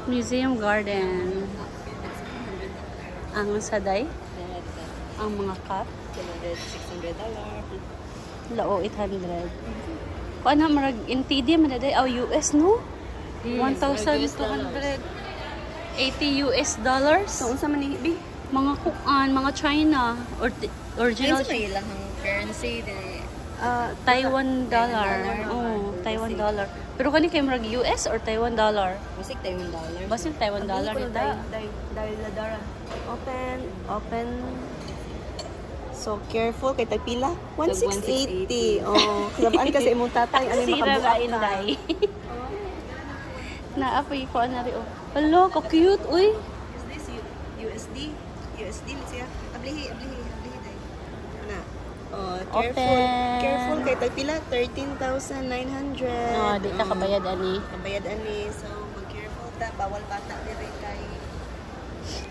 Museum Garden. Ang saday, ang mga cup, $600. lao 800. Kung ano, marag NTD, madaday, US, no? $1,280 US. So, unsa man ni bi? Mga kuan, mga China, original. Kinsa may ilang currency de Taiwan dollar. Oh, Taiwan dollar. Pero kani kay marag US or Taiwan dollar? Basig Taiwan dollar. Basig Taiwan dollar nita. Dahil ladara. Open. So careful kay tagpila 1680. Oh, kasabaan kasi imong tatay ani Sira makabuak ra inday. Naapoy ko na ri oh. Hello, ka cute uy. Is this USD? USD siya. Ablihi day. Ana. Oh, Open. Careful kay tagpila 13,900. No, di ta kabayad ani. Kabayad ani. So mag-careful ta, bawal bata diri kay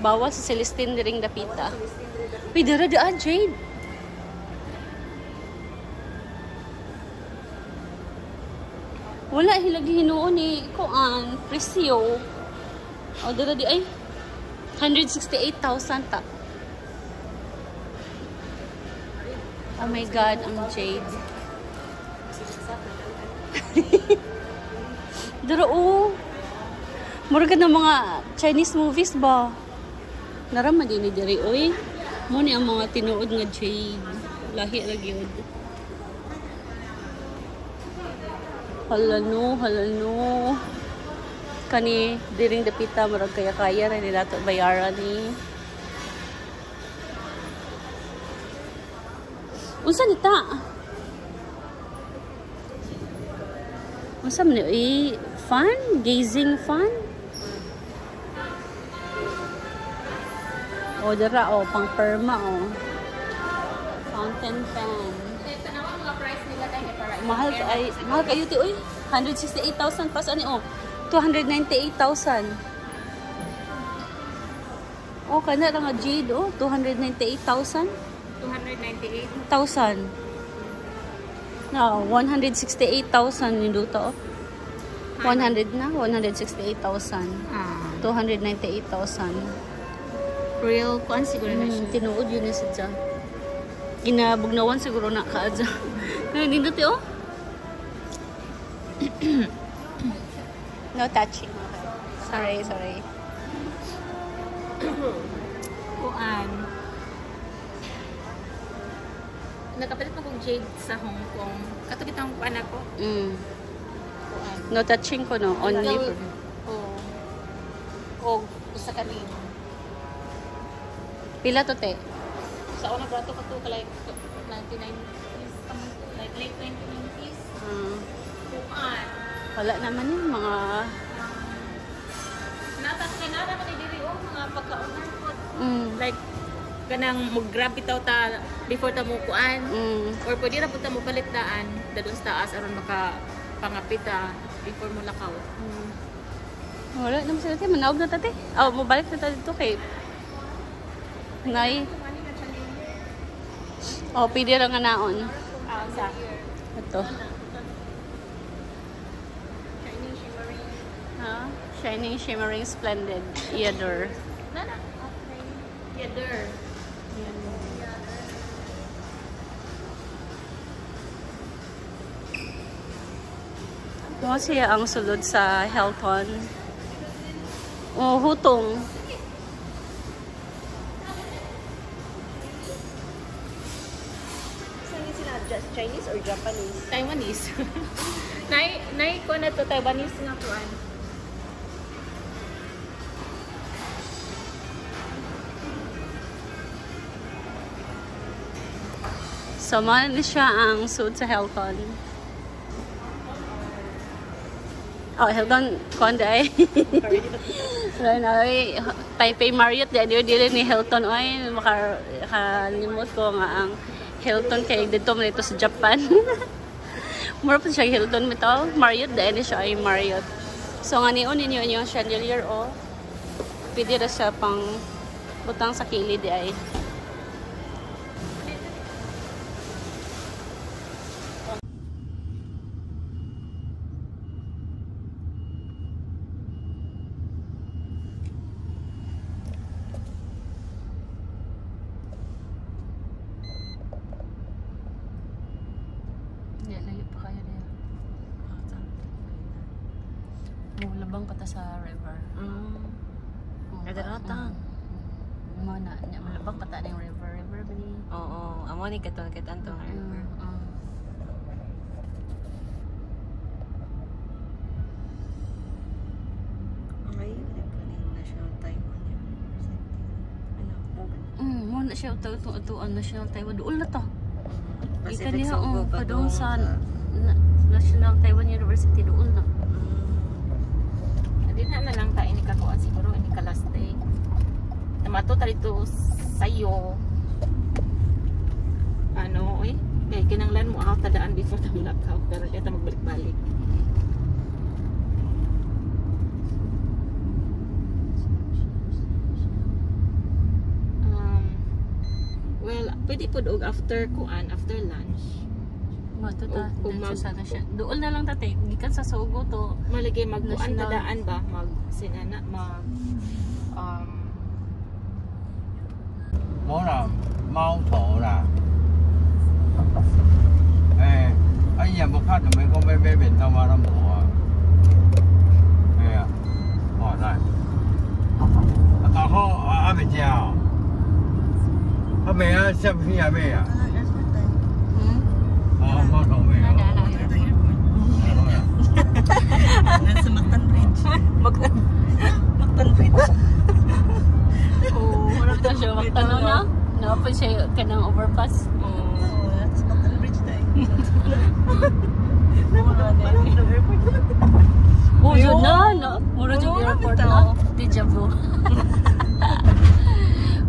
Bawas sa Celestine diring dapita. Uy, dara daan Jade. Wala hilagi hinuon ni kuan presyo. O dara di ay 168,000 ta. Oh my god, ang Jade. Dara oh. Murag na mga Chinese movies ba? Narama din ni diri oy. Mo ni ang mga tinuod nga Jade. Lahi ra gyud. Hala no. Kani diring dapita murag kaya ra nila to bayaran ni. Unsa nita? Unsa man ni fun? Gazing fun? O, dara, o, pang perma, o. Fountain pen. ito na mga price nila tayo para Mahal kayo, ti, uy. 168,000 pas, ani, o. 298,000. O, kana lang nga jade, o. 298,000. 298. 1,000. No, 168,000 yung duto, o. 100 na, 168,000. 298,000. Real kuan siguro na siya. Tinuod yun na siya. Ginabugnawan siguro na kaadya. Kaya dito ti oh. No touching. Sorry. Kuan. Nakapalit na kong jade sa Hong Kong. Kato kitang kuan ako. Kuan. No touching ko no. Only for... O usa ka rin. Pila to te? Sa una brato ka to like 99s like late 1990s. Kuan. Wala naman yung mga... Nara man diri o mga pagkauna ko. Like kanang mag-grab bitaw ta before ta mo kuan. Or pwede ra pud ta mo palitaan dadun sa taas aron maka pangapita before mo lakaw. Wala naman sila te. Manaog na tate. Oh, mabalik na tayo dito kay... Nay. Oh, pwede ra nga naon. Sa Ito. Shining, shimmering, splendid. Eodor. Nana. Yadder. Ito siya ang sulod sa Hilton. Oh, hutong. Chinese or Japanese? Taiwanese. Nay ko na to Taiwanese nga kuan. So, man siya ang suit sa Hilton. Oh, Hilton, kuan day. Taipei Marriott, dili ni Hilton. Oy, makalimot ko nga ang Hilton kay dito man ito sa Japan. Mura pa siya Hilton mito. Marriott, dahil siya ay Marriott. So, nga niyon yung chandelier, o. Pwede na siya pang butang sa kilid, ay. Hindi, layo pa kayo niya. Labang pa ta sa river. Kada rata. Mana, malabang pa ta na yung river ba ni? Oo, amo ni katon tong river. Ay, National Taiwan University. Ano, mo na siya ito National Taiwan. Doon na to. Pacific Sogo pa doon sa National Taiwan University doon na. Din na lang ta ini kakuan siguro ini ka last day. Tamato talito sayo. Ano, kay kinanglan mo out tadaan before ta blackout pero di ta magbalik-balik. Well, pwede po og after kuan, after lunch. Matuta, sana siya. Doon na lang tate, gikan sa Sogo to. Malagay magkuan tadaan ba? Sinana,冇啦，貓肚啦。哎呀，冇卡同美國咩便當嘛都冇啊。係啊，哇真係。大哥，未食啊？未啊？食片係咩啊？貓肚咩啊？Nasa Mactan Bridge. Mactan Bridge. Oo, wala pa siya magtanong na. Napon siya kanang overpass. Oo, nasa Mactan Bridge tayo. Oh, yun na. Mura yung airport na. Deja vu.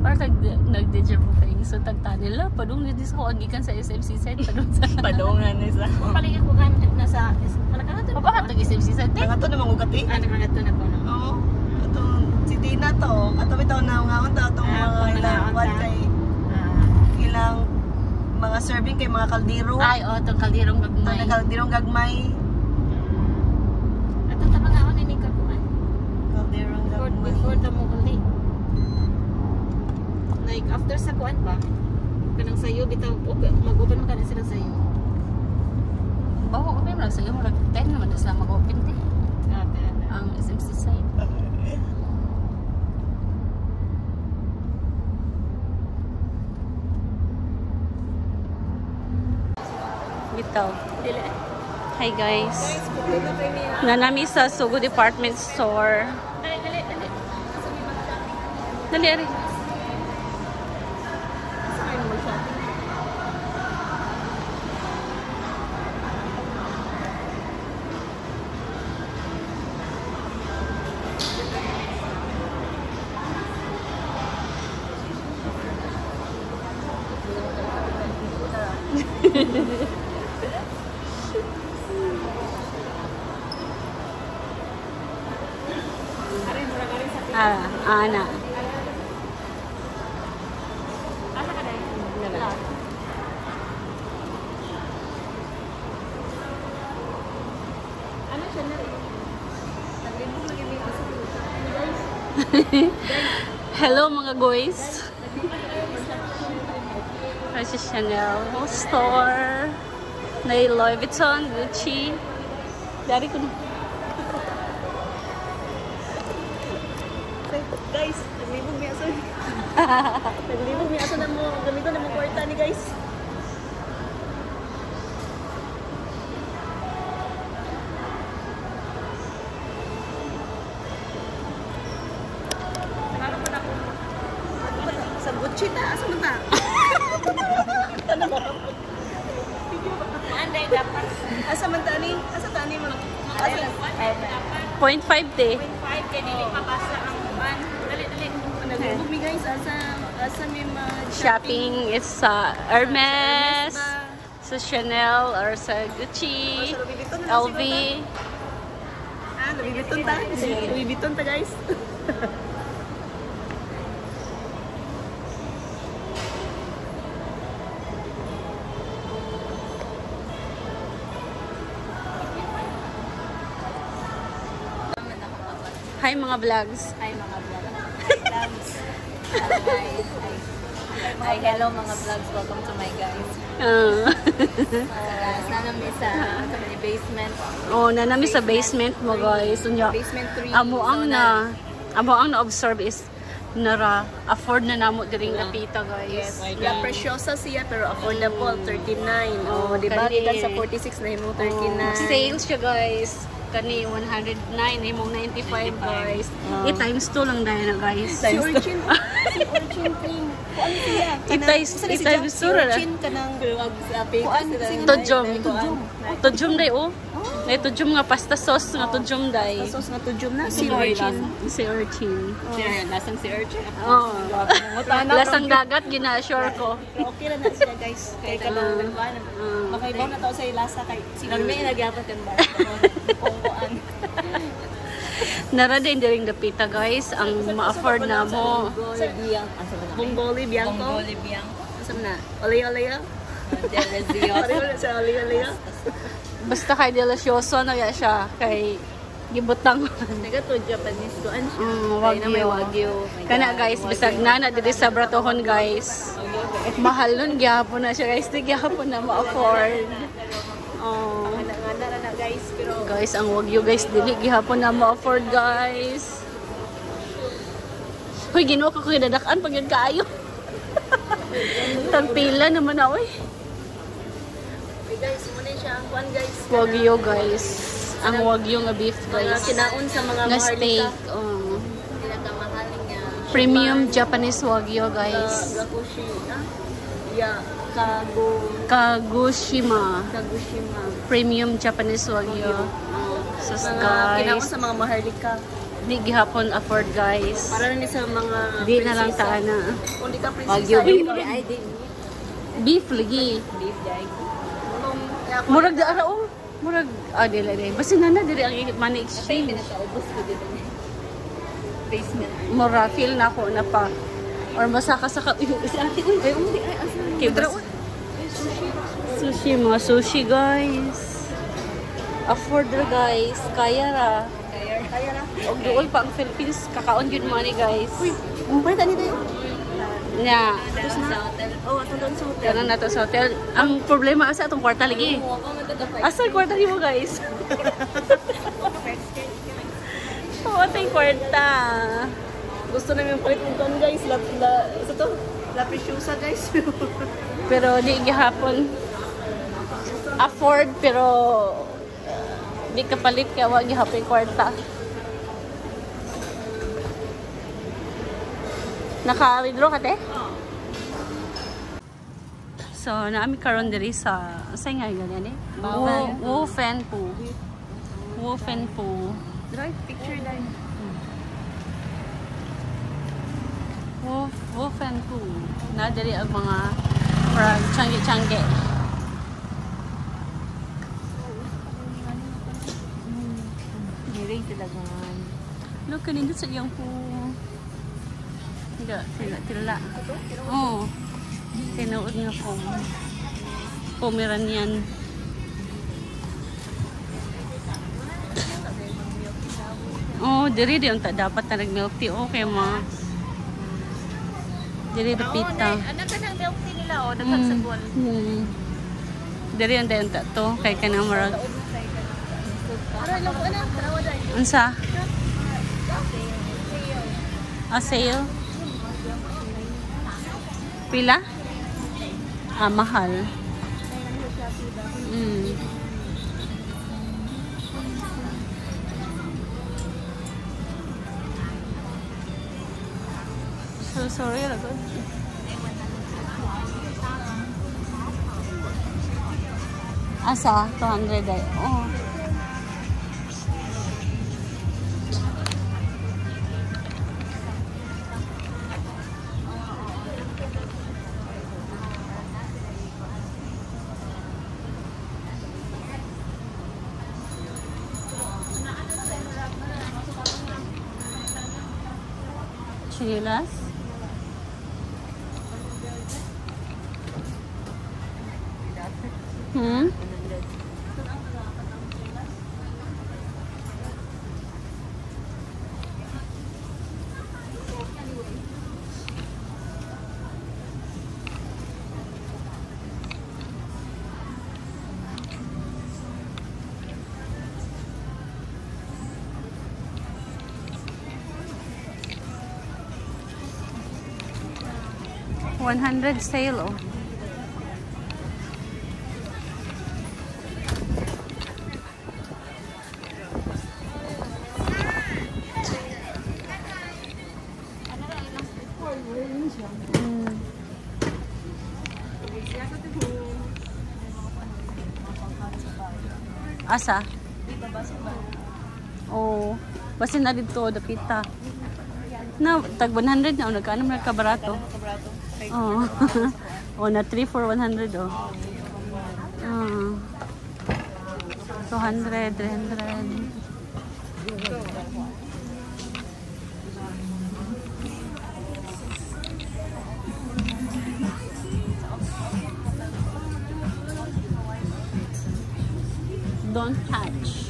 Parang nag-deja vu kayo. So, tagta nila. Padung nila sa kuagikan sa SMC side. Padung sa Padungan nisa. paligid ko kan nasa malakato. Papakat ng SMC side. Nangato na mangugati. Nangato na ko na. Oo. Itong si Dina to. Ato bitaw na ngaon to. Itong mga ilang one kay ilang mga serving kay mga kaldero. Ay, itong kaldirong gagmay. Itong kalderong gagmay. Ato ta mga ako ni kakuan. Kalderong gagmay. Before ta mo uli. Like after sa kuan ba? Kanang sayo bitaw mag-open man kana sila sayo. Bawa ko pa yung lang sa'yo. Murag 10 naman na sila mag-open din. Ang SMC side. Bitaw. Hi guys. Nanami sa Sogo Department Store. Dali, ari. Ana. Asa ka dai? Ano siya na rin? Naglibog lagi dito sa Hello mga guys. Sa Chanel store. Na Louis Vuitton, Gucci. Dari ko na. Guys, naglibog niya aso. Naglibog niya aso na mo. Gamiton na mo kwarta ni guys. Sa Gucci ta, asa man ta? Anday dapat. Asa man ta ni? Asa ta ni mga? Asa? 0.5 day. 5 kay dili mabasa ang ban. Dali. Naglibog mi guys, asa mi mga Shopping is sa Hermes, sa Chanel, or sa Gucci, LV. Louis Vuitton ta? Louis Vuitton ta guys. Hi mga vlogs. Ay mga vlogs. Ay hello mga vlogs. Welcome to my guys. Nanami sa basement. Oh, nanami sa basement mo guys. Unya. Basement 3. Amo ang na-observe is nara afford na namo diring napita guys. La preciosa siya pero affordable 39. Oh, di ba? Kani- Gikan sa 46 na himo 39. Sales siya guys. Kani 109 imong 95 guys. I-times 2 lang dahil na guys. Si Origin. Si Origin King. Kuan siya. I-times 2 ra. Origin kanang Kuan Tujom. Tujom day oh. May tujom nga pasta sauce nga tujom day. sos nga tujom na si Origin. Si Urchin. Lasang si Urchin. Oh. Lasang dagat gina-sure ko. Pero okay lang na siya guys. Kay kanang makaibaw na tao sa ilasa kay Nagme nagyapon kan ba? kuan. Nara din diring dapita guys ang ma-afford na mo. Bongboli Bianco. Bongboli Bianco. Asa na? Oleo. Pareho sa oleo. Basta kay delicioso na ya siya kay gibutang. Naga to Japanese doan siya. Wagyu. Na may wagyu. Kana guys, bisag na diri sa Bratohon guys. Mahal nun gyapon na siya guys, di gyapon na ma-afford. Oh. Ngana na guys pero Guys, ang wagyu guys, dili gihapon na ma-afford guys. Hoy, Ginoo ko dadakan pag yun kaayo. Tagpila naman na oy. Guys, muna siya ang kuan guys. Wagyu guys. Ang wagyu nga beef Mga guys. kinaon sa mga Na maharlika. steak. Oh. pinakamahaling niya. Premium Japanese wagyu guys. Gakushi. Yeah. Kagoshima. Kagoshima. Premium Japanese wagyu. Sus Mga kinaon guys. sa mga maharlika. Di gihapon afford guys. Para rin sa mga Di na lang prinsesa. taana. Kung di ka Wagyu prinsesa, beef. Ay, di. Beef lagi. Beef dai. Murag da ara oh. Murag dili. Basta na diri ang money exchange. Pinakaubos ko dito ni. Basement. Mura feel na ako na pa. Or basta ka sa ate ay undi ay asa. Sushi mga sushi guys. Afford ra guys. Kaya ra. Kaya na. Og duol pa ang Philippines kakaon gyud money guys. Umpay ka nito yun. Nya. Sa hotel. Oh, ato doon sa hotel. Karon nato sa hotel. Ang problema asa atong kwarta lagi. Mo ko magdadapay. Asa ang kwarta mo guys? Oh, atay kwarta. Gusto namin palit ng kuan guys. Isa to? La Preciosa guys. Pero di gihapon afford pero di kapalit kaya wag gihapon kwarta. Naka-withdraw ka te? So, naami karon diri sa say nga ganyan eh. Wolfen po. Wolfen po. Drive picture dahil. Wolfen po. Na diri ang mga parang changi-changi. Diri talagang. Look, kanindot sa iyang po. Hindi, tila. Oo. Tinuod nga po. Pomeranian. Oh, diri di unta dapat na nag-milk tea. Okay, ma. Diri dapita. Anak ka ng milk tea nila o dapat sa bowl. Diri unta to kay kanang marag. Ara lang ko na, tarawa dai. Unsa? Sale. Pila? Mahal. So sorry, Ragod. Asa? 200 ay. Oh. Chilas? 100 sale, oh. Asa? Oh, basta na dito dapita. Na tag 100 na nagkano man kabarato. Oh. Oh, na 3 for 100 oh. 200, 300. Don't touch.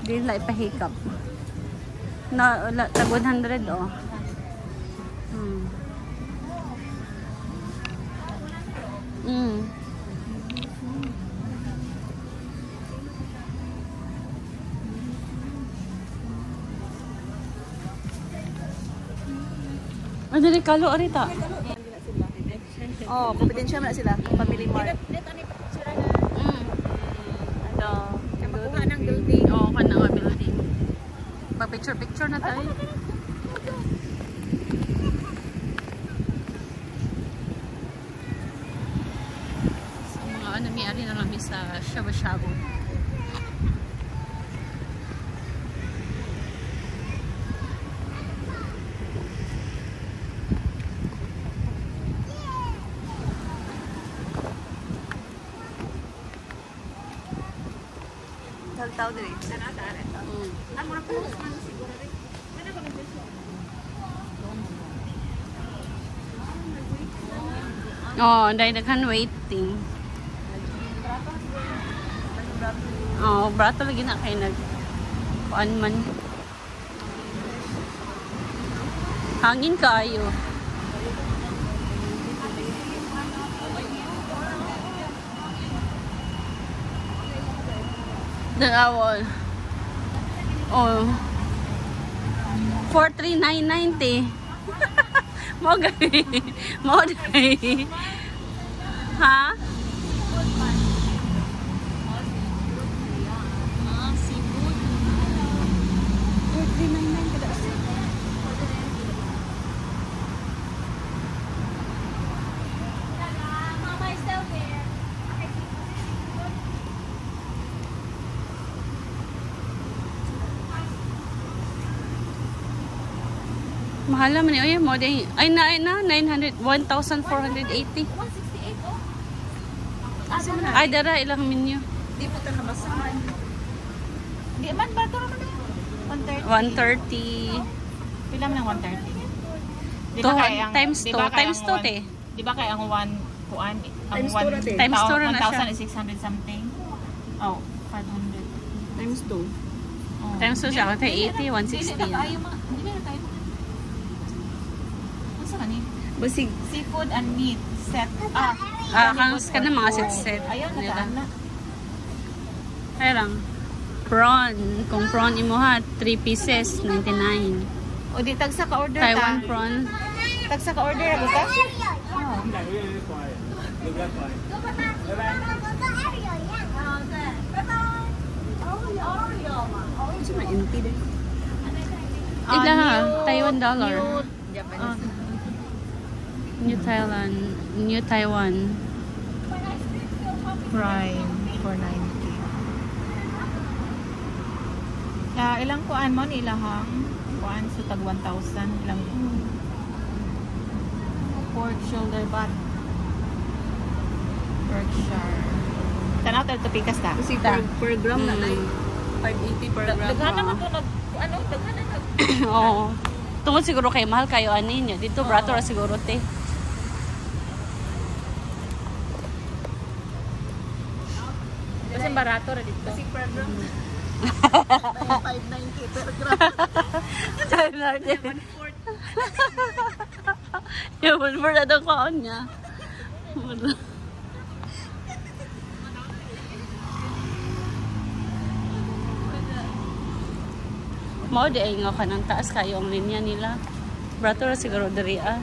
Di lang ipahikap. Na tag 100 oh. Ano rin kalo arita? Oh, kompetensya na sila. Family Mart. Ano? Makuha ng building. Oo, kana nga building. Pag-picture na tayo. So, mga ano, may ari na lang sa shabu-shabu. Tao din. Oh, dahil naghan waiting. Oh, brato lagi na kayo kuan man. Hangin kaayo. Awol. Oh. 43990. Mo gay. Mo gay. Ha? Seafood. 43990 kada. Mahal naman eh. Ay, mo din. Ay, 900. 1,480. 168 oh. Ay, dara. Ilang menu? Di po ito nabasahan. Di man ba ito naman na? 130. Pila man ang 130? Di To, ba kaya ang times 2. Times 2, te. Di ba kaya ang 1 kuan? Ang Times 2 na, te. Times 2 na siya. 1,600 something. Oh, 500. Times 2. Oh. Times 2 siya. 80, 160. Dili na kayo mga. Dili na kayo. Ano sa kani? Basig. Seafood and meat set. Kanus ka na mga set-set. Ayaw na nila. taan na. Kaya lang. Prawn. Kung prawn imo ha, 3 pieces, 99. O di tagsa ka order Taiwan ta. prawn. Tagsa ka order ako ta. Kasi ma-empty din. Ila ha, Taiwan dollar. Japanese. New Thailand. New Taiwan. Prime for 90. Ilang kuan mo ni ilahang kuan so tag 1,000 ilang pork shoulder butt. Berkshire. Tanaw tayo ito pikas ta. Kasi per gram na lang. 580 per gram. Daghan naman to nag ano daghan na nag Oo. Tungkol siguro kay mahal kayo anin niya. Dito brato ra siguro te. kasi barato ra dito. Kasi per gram. 590 per gram. Time natin. Yung 1/4 na daw kaon niya. Mao di ay nga kanang taas kayo ang linya nila. Brato ra siguro diri ah.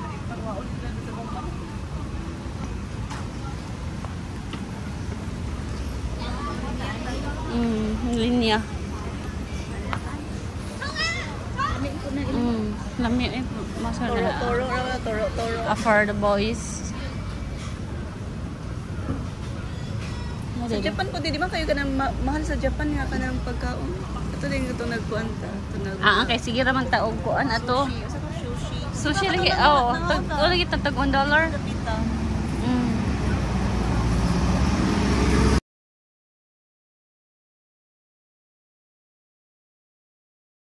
Linya. Lami eh. Masa na. Toro. For the boys. Sa Japan po, di ba kayo ka mahal sa Japan nga ka ng pagkaon? Ito din ito nagkuhan ta. Okay, sige ramang taog kuan ato. Sushi. Sushi lagi. Oh, lagi tag $1. Kapita.